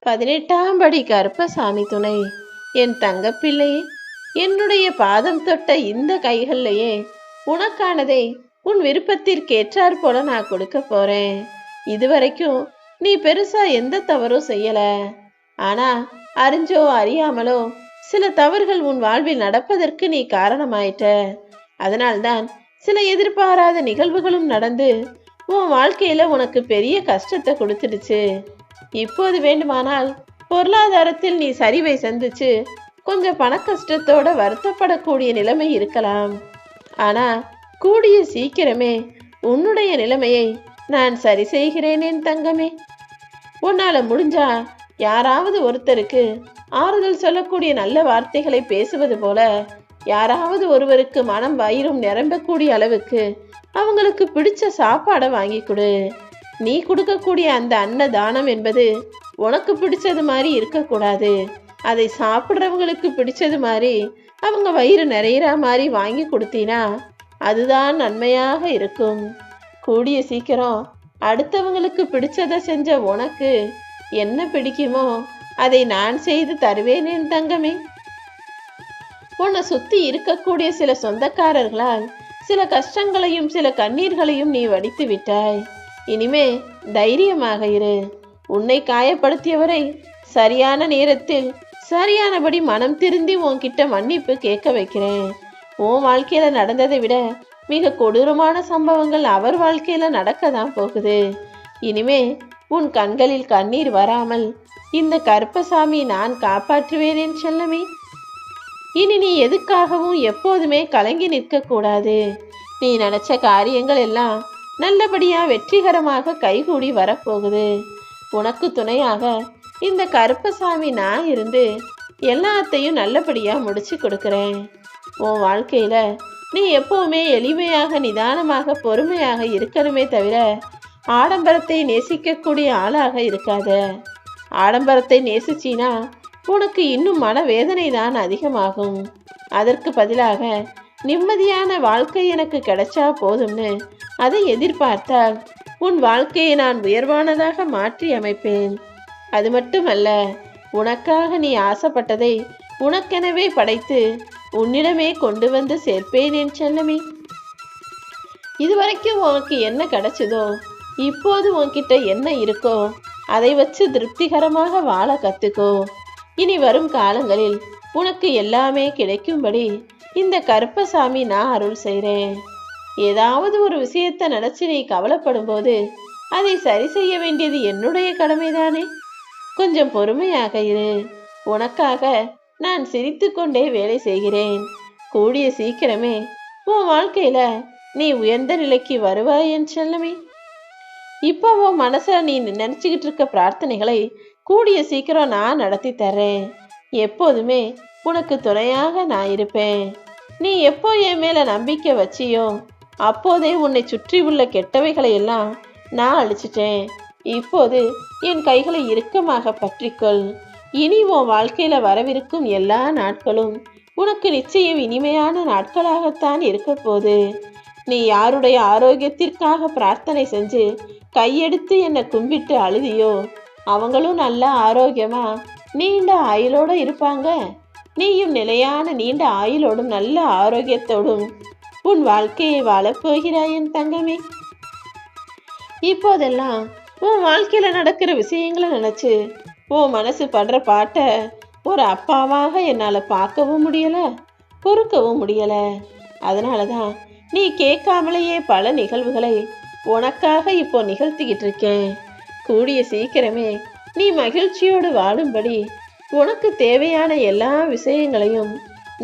18ஆம் படி கருப்பசாமி துணை. என் தங்கப்பிள்ளையே, என்னுடைய பாதம் தொட்ட இந்த கைகள்லையே உனக்கானதை உன் விருப்பத்திற்கேற்றாற் போல நான் கொடுக்க போறேன். இதுவரைக்கும் நீ பெருசா எந்த தவறும் செய்யல. ஆனா அறிஞ்சோ அறியாமலோ சில தவறுகள் உன் வாழ்வில் நடப்பதற்கு நீ காரணமாயிட்ட. அதனால்தான் சில எதிர்பாராத நிகழ்வுகளும் நடந்து உன் வாழ்க்கையில உனக்கு பெரிய கஷ்டத்தை கொடுத்துடுச்சு. இப்போது வேண்டுமானால் பொருளாதாரத்தில் நீ சரிவை சந்திச்சு கொஞ்சம் பண கஷ்டத்தோட வருத்தப்படக்கூடிய நிலைமை இருக்கலாம். ஆனா கூடிய சீக்கிரமே உன்னுடைய நிலைமையை நான் சரி செய்கிறேன் என் தங்கமே. உன்னால முடிஞ்சா யாராவது ஒருத்தருக்கு ஆறுதல் சொல்லக்கூடிய நல்ல வார்த்தைகளை பேசுவது போல, யாராவது ஒருவருக்கு மனம் வயிறும் நிரம்பக்கூடிய அளவுக்கு அவங்களுக்கு பிடிச்ச சாப்பாடை வாங்கி கொடு. நீ கொடுக்கக்கூடிய அந்த அன்னதானம் என்பது உனக்கு பிடிச்சது மாதிரி இருக்கக்கூடாது. அதை சாப்பிட்றவங்களுக்கு பிடிச்சது மாதிரி அவங்க வயிறு நிறையிற மாதிரி வாங்கி கொடுத்தீனா அதுதான் நன்மையாக இருக்கும். கூடிய சீக்கிரம் அடுத்தவங்களுக்கு பிடிச்சதை செஞ்ச உனக்கு என்ன பிடிக்குமோ அதை நான் செய்து தருவேன் என் தங்கமே. உன்னை சுத்தி இருக்கக்கூடிய சில சொந்தக்காரர்களால் சில கஷ்டங்களையும் சில கண்ணீர்களையும் நீ வடித்து விட்டாய். இனிமே தைரியமாக இரு. உன்னை காயப்படுத்தியவரை சரியான நேரத்தில் சரியானபடி மனம் திருந்தி உன்கிட்ட மன்னிப்பு கேட்க வைக்கிறேன். உன் வாழ்க்கையில நடந்ததை விட மிக கொடூரமான சம்பவங்கள் அவர் வாழ்க்கையில நடக்க தான் போகுது. இனிமே உன் கண்களில் கண்ணீர் வராமல் இந்த கருப்பசாமி நான் காப்பாற்றுவேன் என் செல்லமே. இனி நீ எதுக்காகவும் எப்போதுமே கலங்கி நிற்க கூடாது. நீ நினைச்ச காரியங்கள் எல்லாம் நல்லபடியா வெற்றிகரமாக கைகூடி வரப்போகுது. உனக்கு துணையாக இந்த கருப்பசாமி நான் இருந்து எல்லாத்தையும் நல்லபடியா முடிச்சு கொடுக்கிறேன். உன் வாழ்க்கையில நீ எப்பவுமே எளிமையாக நிதானமாக பொறுமையாக இருக்கணுமே தவிர ஆடம்பரத்தை நேசிக்கக்கூடிய ஆளாக இருக்காத. ஆடம்பரத்தை நேசிச்சினா உனக்கு இன்னும் மனவேதனை தான் அதிகமாகும். அதற்கு பதிலாக நிம்மதியான வாழ்க்கை எனக்கு கிடைச்சா போதும்னு அதை எதிர்பார்த்தால் உன் வாழ்க்கையை நான் உயர்வானதாக மாற்றி அமைப்பேன். அது மட்டுமல்ல, உனக்காக நீ ஆசைப்பட்டதை உனக்கெனவே படைத்து உன்னிடமே கொண்டு வந்து சேர்ப்பேன் என் செல்லமே. இதுவரைக்கும் உனக்கு என்ன கிடைச்சதோ, இப்போது உன்கிட்ட என்ன இருக்கோ அதை வச்சு திருப்திகரமாக வாழ கத்துக்கோ. இனி வரும் காலங்களில் உனக்கு எல்லாமே கிடைக்கும்படி இந்த கருப்பசாமி நான் அருள் செய்கிறேன். ஏதாவது ஒரு விஷயத்தை நினைச்சு நீ கவலைப்படும் போது அதை சரி செய்ய வேண்டியது என்னுடைய கடமைதானே. கொஞ்சம் பொறுமையாக இரு. உனக்காக நான் சிரித்து கொண்டே வேலை செய்கிறேன். கூடிய சீக்கிரமே உன் வாழ்க்கையில நீ உயர்ந்த நிலைக்கு வருவாய் என் செல்லமே. இப்போ உன் மனசுல நீ நினைச்சுக்கிட்டு இருக்க பிரார்த்தனைகளை கூடிய சீக்கிரம் நான் நடத்தி தர்றேன். எப்போதுமே உனக்கு துணையாக நான் இருப்பேன். நீ எப்போ என் மேல நம்பிக்கை வச்சியோ அப்போதே உன்னை சுற்றி உள்ள கெட்டவைகளை எல்லாம் நான் அழிச்சிட்டேன். இப்போது என் கைகளை இறுக்கமாக பற்றிக்கொள். இனி உன் வாழ்க்கையில வரவிருக்கும் எல்லா நாட்களும் உனக்கு நிச்சயம் இனிமையான நாட்களாகத்தான் இருக்க போது. நீ யாருடைய ஆரோக்கியத்திற்காக பிரார்த்தனை செஞ்சு கையெடுத்து என்னை கும்பிட்டு அழுதியோ அவங்களும் நல்ல ஆரோக்கியமா நீண்ட ஆயுளோட இருப்பாங்க. நீயும் நிலையான நீண்ட ஆயுளோடும் நல்ல ஆரோக்கியத்தோடும் உன் வாழ்க்கையை வாழப்போகிறாய் என் தங்கமே. இப்போதெல்லாம் உன் வாழ்க்கையில நடக்கிற விஷயங்களை நினைச்சு உன் மனசு படுற பாட்டை ஒரு அப்பாவாக என்னால பார்க்கவும் முடியல, பொறுக்கவும் முடியல. அதனாலதான் நீ கேட்காமலேயே பல நிகழ்வுகளை உனக்காக இப்போ நிகழ்த்திக்கிட்டு இருக்கேன். கூடிய சீக்கிரமே நீ மகிழ்ச்சியோடு வாழும்படி உனக்கு தேவையான எல்லா விஷயங்களையும்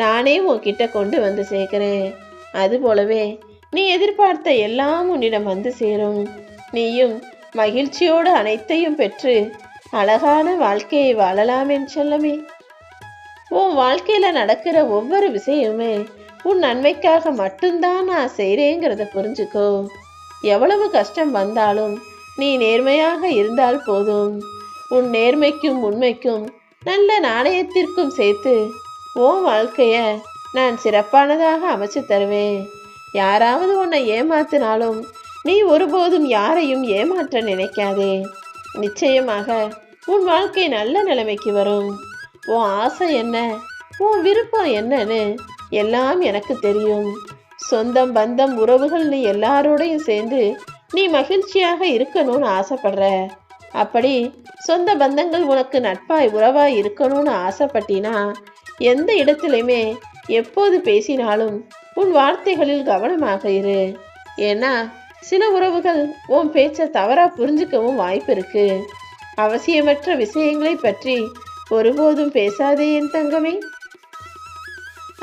நானே உன்கிட்ட கொண்டு வந்து சேர்க்கிறேன். அதுபோலவே நீ எதிர்பார்த்த எல்லாம் உன்னிடம் வந்து சேரும். நீயும் மகிழ்ச்சியோடு அனைத்தையும் பெற்று அழகான வாழ்க்கையை வாழலாம் என் செல்லமே. உன் வாழ்க்கையில நடக்கிற ஒவ்வொரு விஷயமுமே உன் நன்மைக்காக மட்டும்தான் நான் செய்கிறேங்கிறத புரிஞ்சுக்கோ. எவ்வளவு கஷ்டம் வந்தாலும் நீ நேர்மையாக இருந்தால் போதும். உன் நேர்மைக்கும் உண்மைக்கும் நல்ல நாணயத்திற்கும் சேர்த்து உன் வாழ்க்கைய நான் சிறப்பானதாக அமைச்சு தருவேன். யாராவது உன்னை ஏமாத்தினாலும் நீ ஒருபோதும் யாரையும் ஏமாற்ற நினைக்காதே. நிச்சயமாக உன் வாழ்க்கை நல்ல நிலைமைக்கு வரும். உன் ஆசை என்ன, உன் விருப்பம் என்னன்னு எல்லாம் எனக்கு தெரியும். சொந்தம் பந்தம் உறவுகள் நீ எல்லாரோடையும் சேர்ந்து நீ மகிழ்ச்சியாக இருக்கணும்னு ஆசைப்படுற. அப்படி சொந்த பந்தங்கள் உனக்கு நட்பாய் உறவாய் இருக்கணும்னு ஆசைப்பட்டினா எந்த இடத்துலையுமே எப்போது பேசினாலும் உன் வார்த்தைகளில் கவனமாக இரு. ஏன்னா சில உறவுகள் உன் பேச்சை தவறா புரிஞ்சுக்கவும் வாய்ப்பு இருக்கு. அவசியமற்ற விஷயங்களை பற்றி ஒருபோதும் பேசாதே என் தங்கமே.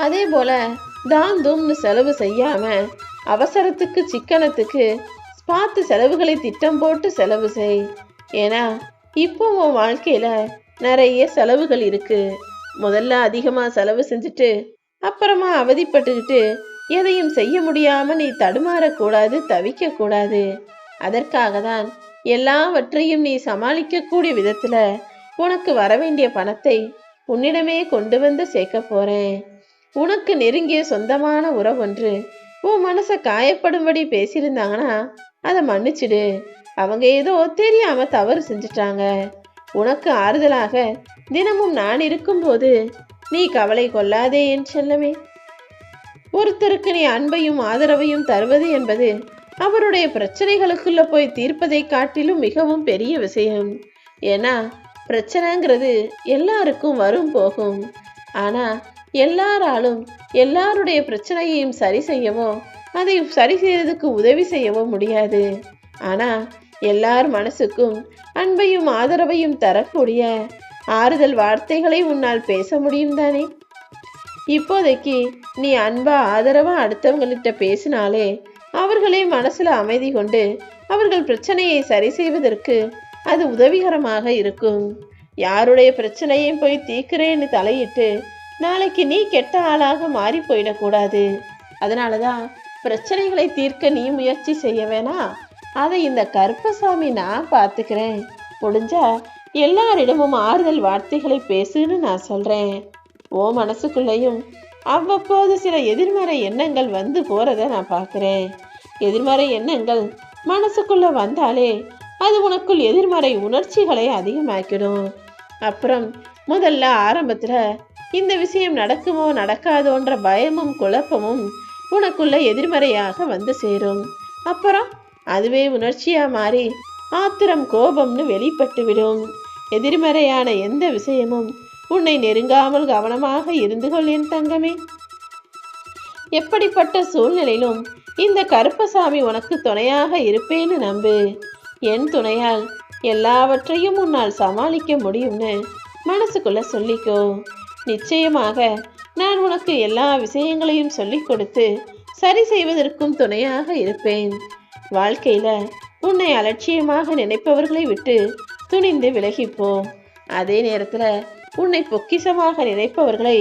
அதே போல தான் தூம்னு செலவு செய்யாம அவசரத்துக்கு சிக்கனத்துக்கு பார்த்து செலவுகளை திட்டம் போட்டு செலவு செய். ஏன்னா இப்போ உன் வாழ்க்கையில நிறைய செலவுகள் இருக்கு. முதல்ல அதிகமா செலவு செஞ்சுட்டு அப்புறமா அவதிப்பட்டுக்கிட்டு எதையும் செய்ய முடியாம நீ தடுமாறக்கூடாது, தவிக்க கூடாது. அதற்காக தான் எல்லாவற்றையும் நீ சமாளிக்கக்கூடிய விதத்துல உனக்கு வரவேண்டிய பணத்தை உன்னிடமே கொண்டு வந்து சேர்க்க போறேன். உனக்கு நெருங்கிய சொந்தமான உறவொன்று உன் மனசை காயப்படும்படி பேசியிருந்தாங்கன்னா அதை மன்னிச்சிடு. அவங்க ஏதோ தெரியாம தவறு செஞ்சுட்டாங்க. உனக்கு ஆறுதலாக தினமும் நான் இருக்கும்போது நீ கவலை கொள்ளாதே என் செல்லமே. ஒருத்தருக்கு நீ அன்பையும் ஆதரவையும் தருவது என்பது அவருடைய பிரச்சனைகளுக்குள்ள போய் தீர்ப்பதை காட்டிலும் மிகவும் பெரிய விஷயம். ஏன்னா பிரச்சனைங்கிறது எல்லாருக்கும் வரும் போகும். ஆனா எல்லாராலும் எல்லாருடைய பிரச்சனையையும் சரி செய்யவோ அதை சரி செய்யறதுக்கு உதவி செய்யவோ முடியாது. ஆனா எல்லார் மனசுக்கும் அன்பையும் ஆதரவையும் தரக்கூடிய ஆறுதல் வார்த்தைகளை உன்னால் பேச முடியும் தானே. இப்போதைக்கு நீ அன்பா ஆதரவா அடுத்தவங்கள்கிட்ட பேசினாலே அவர்களே மனசுல அமைதி கொண்டு அவர்கள் பிரச்சனையை சரி செய்வதற்கு அது உதவிகரமாக இருக்கும். யாருடைய பிரச்சனையும் போய் தீர்க்கிறேன்னு தலையிட்டு நாளைக்கு நீ கெட்ட ஆளாக மாறி போயிடக்கூடாது. அதனாலதான் பிரச்சனைகளை தீர்க்க நீ முயற்சி செய்ய வேணா, அதை இந்த கருப்பசாமி நான் பார்த்துக்கிறேன். முடிஞ்சா எல்லாரிடமும் ஆறுதல் வார்த்தைகளை பேசுன்னு நான் சொல்றேன். ஓ மனசுக்குள்ளேயும் அவ்வப்போது சில எதிர்மறை எண்ணங்கள் வந்து போறத நான் பார்க்கிறேன். எதிர்மறை எண்ணங்கள் மனசுக்குள்ள வந்தாலே அது உனக்குள் எதிர்மறை உணர்ச்சிகளை அதிகமாக்கிடும். அப்புறம் முதல்ல ஆரம்பத்துல இந்த விஷயம் நடக்குமோ நடக்காதோன்ற பயமும் குழப்பமும் உனக்குள்ள எதிர்மறையாக வந்து சேரும். அப்புறம் அதுவே உணர்ச்சியா மாறி ஆத்திரம் கோபம்னு வெளிப்பட்டு விடும். எதிர்மறையான எந்த விஷயமும் உன்னை நெருங்காமல் கவனமாக இருந்து கொள் என் தங்கமே. எப்படிப்பட்ட சூழ்நிலையிலும் இந்த கருப்பசாமி உனக்கு துணையாக இருப்பேன்னு நம்பு. என் துணையால் எல்லாவற்றையும் உன்னால் சமாளிக்க முடியும்னு மனசுக்குள்ள சொல்லிக்கோ. நிச்சயமாக நான் உனக்கு எல்லா விஷயங்களையும் சொல்லிக் கொடுத்து சரி செய்வதற்கும் துணையாக இருப்பேன். வாழ்க்கையில உன்னை அலட்சியமாக நினைப்பவர்களை விட்டு துணிந்து விலகிப்போ. அதே நேரத்துல உன்னை பொக்கிஷமாக நினைப்பவர்களை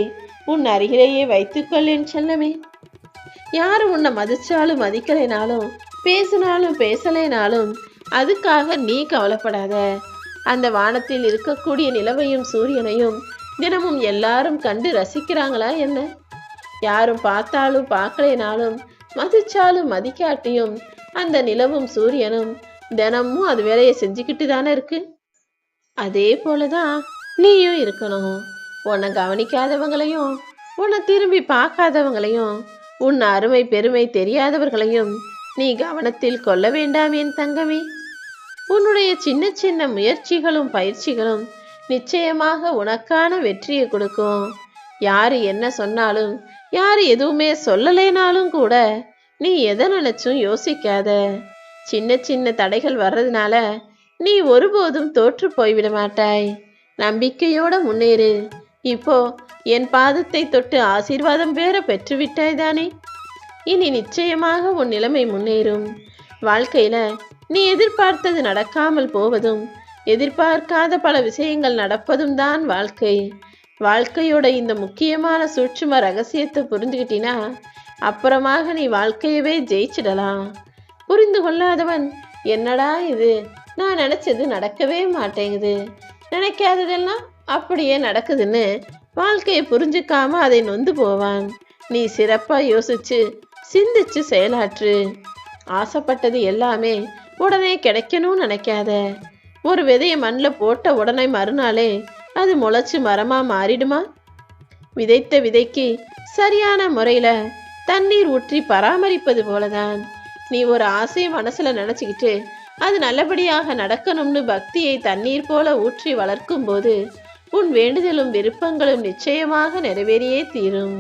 உன் அருகிலேயே வைத்துக்கொள் என் செல்லமே. யாரும் உன்னை மதிச்சாலும் மதிக்கலைனாலும் பேசினாலும் பேசலைனாலும் அதுக்காக நீ கவலைப்படாத. அந்த வானத்தில் இருக்கக்கூடிய நிலவையும் சூரியனையும் தினமும் எல்லாரும் கண்டு ரசிக்கிறாங்களா என்ன? யாரும் பார்த்தாலும் பார்க்கலைனாலும் மதிச்சாலும் மதிக்காட்டியும் அந்த நிலவும் சூரியனும் தினமும் அது வேலையை செஞ்சுக்கிட்டு தானே இருக்கு. அதே போலதான் நீயும் இருக்கணும். உன்னை கவனிக்காதவங்களையும் உன்னை திரும்பி பார்க்காதவங்களையும் உன் அருமை பெருமை தெரியாதவர்களையும் நீ கவனத்தில் கொள்ள வேண்டாம் என் தங்கமே. உன்னுடைய சின்ன சின்ன முயற்சிகளும் பயிற்சிகளும் நிச்சயமாக உனக்கான வெற்றியை கொடுக்கும். யாரு என்ன சொன்னாலும் யாரு எதுவுமே சொல்லலைனாலும் கூட நீ எதை நினைச்சும் யோசிக்காத. சின்ன சின்ன தடைகள் வர்றதுனால நீ ஒருபோதும் தோற்று போய்விட மாட்டாய். நம்பிக்கையோட முன்னேறு. இப்போ என் பாதத்தை தொட்டு ஆசீர்வாதம் வேற பெற்றுவிட்டாய் தானே. இனி நிச்சயமாக உன் நிலைமை முன்னேறும். வாழ்க்கையில நீ எதிர்பார்த்தது நடக்காமல் போவதும் எதிர்பார்க்காத பல விஷயங்கள் நடப்பதும் தான் வாழ்க்கை. வாழ்க்கையோட இந்த முக்கியமான சூட்சும ரகசியத்தை புரிஞ்சுக்கிட்டினா அப்புறமாக நீ வாழ்க்கையவே ஜெயிச்சிடலாம். புரிந்து கொள்ளாதவன் என்னடா இது, நான் நினைச்சது நடக்கவே மாட்டேங்குது, நினைக்காததெல்லாம் அப்படியே நடக்குதுன்னு வாழ்க்கையை புரிஞ்சுக்காம அதை நொந்து போவான். நீ சிறப்பா யோசிச்சு சிந்திச்சு செயலாற்று. ஆசைப்பட்டது எல்லாமே உடனே கிடைக்கணும்னு நினைக்காத. ஒரு விதையை மண்ணில் போட்ட உடனே மறுநாளே அது முளைச்சு மரமா மாறிடுமா? விதைத்த விதைக்கு சரியான முறையில தண்ணீர் ஊற்றி பராமரிப்பது போலதான் நீ ஒரு ஆசையை மனசுல நினைச்சுக்கிட்டு அது நல்லபடியாக நடக்கணும்னு பக்தியை தண்ணீர் போல ஊற்றி வளர்க்கும் போது உன் வேண்டுதலும் விருப்பங்களும் நிச்சயமாக நிறைவேறியே தீரும்.